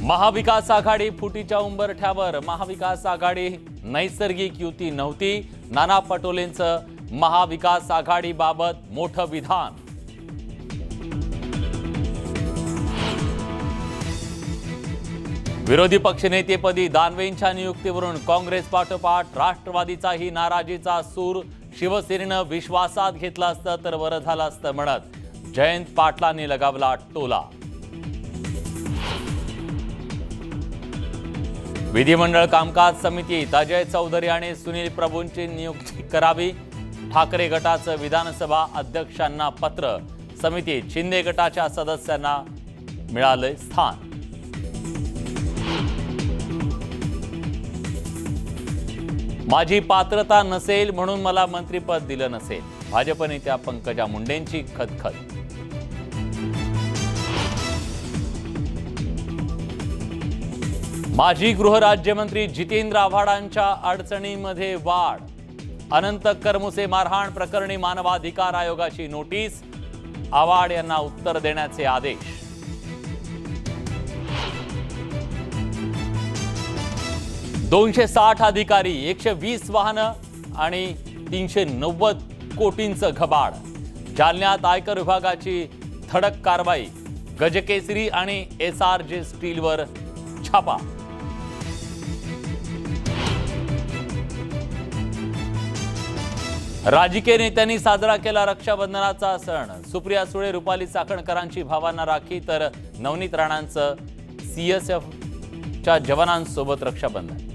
महाविकास आघाडी फुटीच्या उंबरठ्यावर. महाविकास आघाडी नैसर्गिक युती नव्हती. नाना पटोलेंचं महाविकास आघाडीबाबत मोठं विधान. विरोधी पक्षनेतेपदी दानवेंच्या नियुक्तीवरून काँग्रेस पाठोपाठ राष्ट्रवादीचाही नाराजीचा सूर. शिवसेनेनं विश्वासात घेतलं असतं तर बरं झालं असतं म्हणत जयंत पाटलांनी लगावला टोला. विधिमंडळ कामकाज समितीत अजय चौधरी आणि सुनील प्रभूंची नियुक्ती करावी. ठाकरे गटाचं विधानसभा अध्यक्षांना पत्र. समितीत शिंदे गटाच्या सदस्यांना मिळाले स्थान. माझी पात्रता नसेल म्हणून मला मंत्रिपद दिलं नसेल. भाजप नेत्या पंकजा मुंडेंची खदखद. माजी गृहराज्यमंत्री जितेंद्र आव्हाडांच्या अडचणींमध्ये वाढ. अनंत करमुसे मारहाण प्रकरणी मानवाधिकार आयोगाची नोटीस. आव्हाड यांना उत्तर देण्याचे आदेश. $260 अधिकारी, 120 वाहनं आणि 390 कोटींचं घबाड. जालन्यात आयकर विभागाची धडक कारवाई. गजकेसरी आणि SRJ स्टीलवर छापा. राजकीय नेत्यांनी साजरा केला रक्षाबंधनाचा सण. सुप्रिया सुळे, रुपाली चाकणकरांची भावांना राखी तर नवनीत राणांचं CSFच्या जवानांसोबत रक्षाबंधन.